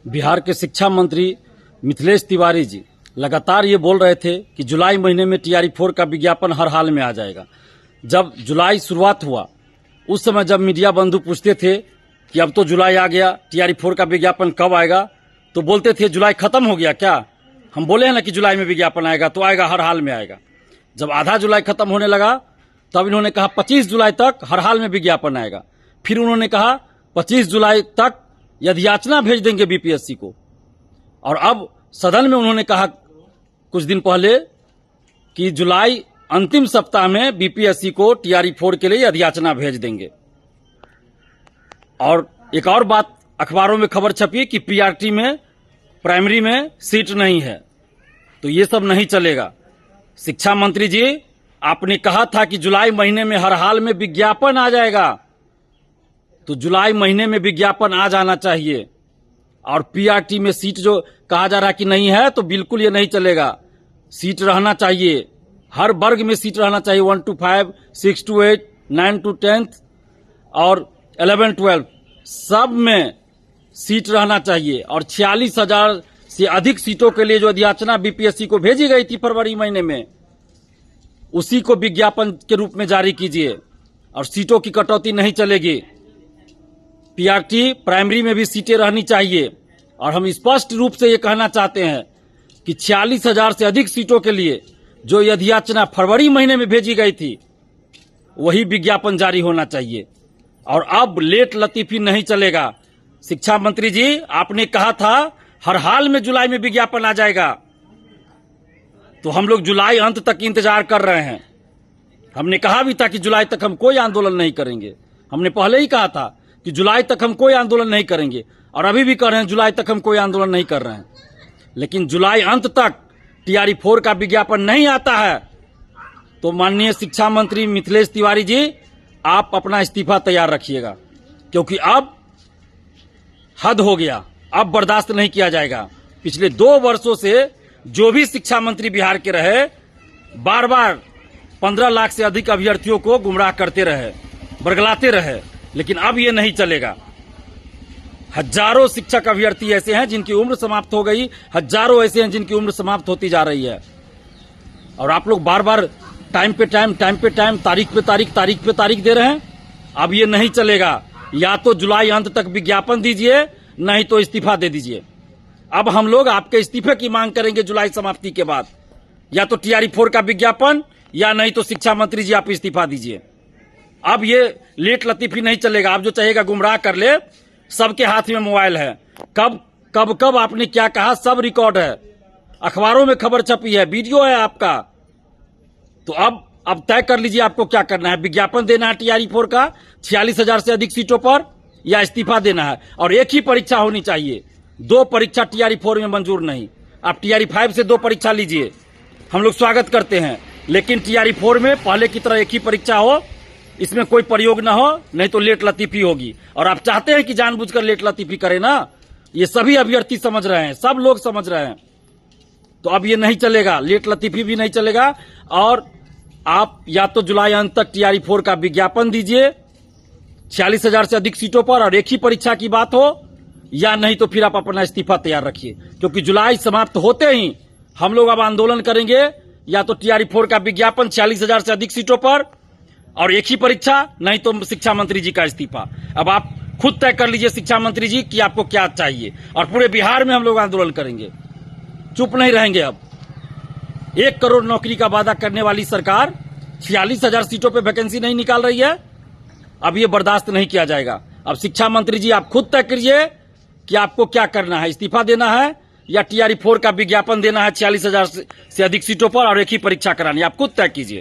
बिहार के शिक्षा मंत्री मिथिलेश तिवारी जी लगातार ये बोल रहे थे कि जुलाई महीने में TRE-4 का विज्ञापन हर हाल में आ जाएगा। जब जुलाई शुरुआत हुआ उस समय जब मीडिया बंधु पूछते थे कि अब तो जुलाई आ गया, TRE-4 का विज्ञापन कब आएगा, तो बोलते थे जुलाई खत्म हो गया क्या। हम बोले हैं ना कि जुलाई में विज्ञापन आएगा, तो आएगा, हर हाल में आएगा। जब आधा जुलाई खत्म होने लगा तब इन्होंने कहा 25 जुलाई तक हर हाल में विज्ञापन आएगा। फिर उन्होंने कहा 25 जुलाई तक याचना भेज देंगे BPSC को। और अब सदन में उन्होंने कहा कुछ दिन पहले कि जुलाई अंतिम सप्ताह में BPSC को TRE-4 के लिए याचना भेज देंगे। और एक और बात अखबारों में खबर छपी कि PRT में प्राइमरी में सीट नहीं है, तो ये सब नहीं चलेगा। शिक्षा मंत्री जी, आपने कहा था कि जुलाई महीने में हर हाल में विज्ञापन आ जाएगा, तो जुलाई महीने में विज्ञापन आ जाना चाहिए। और PRT में सीट जो कहा जा रहा है कि नहीं है, तो बिल्कुल ये नहीं चलेगा। सीट रहना चाहिए, हर वर्ग में सीट रहना चाहिए, 1 to 5, 6 to 8, 9 to 10 और 11, 12 सब में सीट रहना चाहिए। और 46,000 से अधिक सीटों के लिए जो याचना BPSC को भेजी गई थी फरवरी महीने में, उसी को विज्ञापन के रूप में जारी कीजिए। और सीटों की कटौती नहीं चलेगी। PRT प्राइमरी में भी सीटें रहनी चाहिए। और हम स्पष्ट रूप से ये कहना चाहते हैं कि 46,000 से अधिक सीटों के लिए जो याचना फरवरी महीने में भेजी गई थी, वही विज्ञापन जारी होना चाहिए। और अब लेट लतीफी नहीं चलेगा। शिक्षा मंत्री जी, आपने कहा था हर हाल में जुलाई में विज्ञापन आ जाएगा, तो हम लोग जुलाई अंत तक इंतजार कर रहे हैं। हमने कहा भी था कि जुलाई तक हम कोई आंदोलन नहीं करेंगे। हमने पहले ही कहा था कि जुलाई तक हम कोई आंदोलन नहीं करेंगे, और अभी भी कह रहे हैं जुलाई तक हम कोई आंदोलन नहीं कर रहे हैं। लेकिन जुलाई अंत तक TRE-4 का विज्ञापन नहीं आता है, तो माननीय शिक्षा मंत्री मिथिलेश तिवारी जी, आप अपना इस्तीफा तैयार रखिएगा, क्योंकि अब हद हो गया, अब बर्दाश्त नहीं किया जाएगा। पिछले 2 वर्षों से जो भी शिक्षा मंत्री बिहार के रहे, बार बार 15 लाख से अधिक अभ्यर्थियों को गुमराह करते रहे, बरगलाते रहे। लेकिन अब ये नहीं चलेगा। हजारों शिक्षक अभ्यर्थी ऐसे हैं जिनकी उम्र समाप्त हो गई, हजारों ऐसे हैं जिनकी उम्र समाप्त होती जा रही है। और आप लोग बार बार टाइम पे टाइम, तारीख पे तारीख दे रहे हैं। अब ये नहीं चलेगा। या तो जुलाई अंत तक विज्ञापन दीजिए, नहीं तो इस्तीफा दे दीजिए। अब हम लोग आपके इस्तीफे की मांग करेंगे जुलाई समाप्ति के बाद। या तो TRE-4 का विज्ञापन, या नहीं तो शिक्षा मंत्री जी आप इस्तीफा दीजिए। अब ये लेट लतीफी नहीं चलेगा। आप जो चाहेगा गुमराह कर ले, सबके हाथ में मोबाइल है। कब आपने क्या कहा सब रिकॉर्ड है, अखबारों में खबर छपी है, वीडियो है आपका। तो अब तय कर लीजिए आपको क्या करना है। विज्ञापन देना है TRE-4 का 46,000 से अधिक सीटों पर, या इस्तीफा देना है। और एक ही परीक्षा होनी चाहिए, 2 परीक्षा TRE-4 में मंजूर नहीं। आप TRE-5 से 2 परीक्षा लीजिए, हम लोग स्वागत करते हैं। लेकिन TRE-4 में पहले की तरह एक ही परीक्षा हो, इसमें कोई प्रयोग ना हो, नहीं तो लेट लतीफी होगी। और आप चाहते हैं कि जानबूझकर लेट लतीफी करें ना, ये सभी अभ्यर्थी समझ रहे हैं, सब लोग समझ रहे हैं। तो अब ये नहीं चलेगा, लेट लतीफी भी नहीं चलेगा। और आप या तो जुलाई अंत तक TRE-4 का विज्ञापन दीजिए 46,000 से अधिक सीटों पर, और एक ही परीक्षा की बात हो, या नहीं तो फिर आप अपना इस्तीफा तैयार रखिए। क्योंकि जुलाई समाप्त होते ही हम लोग अब आंदोलन करेंगे। या तो TRE-4 का विज्ञापन 46,000 से अधिक सीटों पर, और एक ही परीक्षा, नहीं तो शिक्षा मंत्री जी का इस्तीफा। अब आप खुद तय कर लीजिए शिक्षा मंत्री जी कि आपको क्या चाहिए। और पूरे बिहार में हम लोग आंदोलन करेंगे, चुप नहीं रहेंगे। अब 1 करोड़ नौकरी का वादा करने वाली सरकार 46,000 सीटों पे वैकेंसी नहीं निकाल रही है। अब ये बर्दाश्त नहीं किया जाएगा। अब शिक्षा मंत्री जी आप खुद तय करिए कि आपको क्या करना है, इस्तीफा देना है या TRE-4 का विज्ञापन देना है 46,000 से अधिक सीटों पर, और एक ही परीक्षा करानी है। आप खुद तय कीजिए।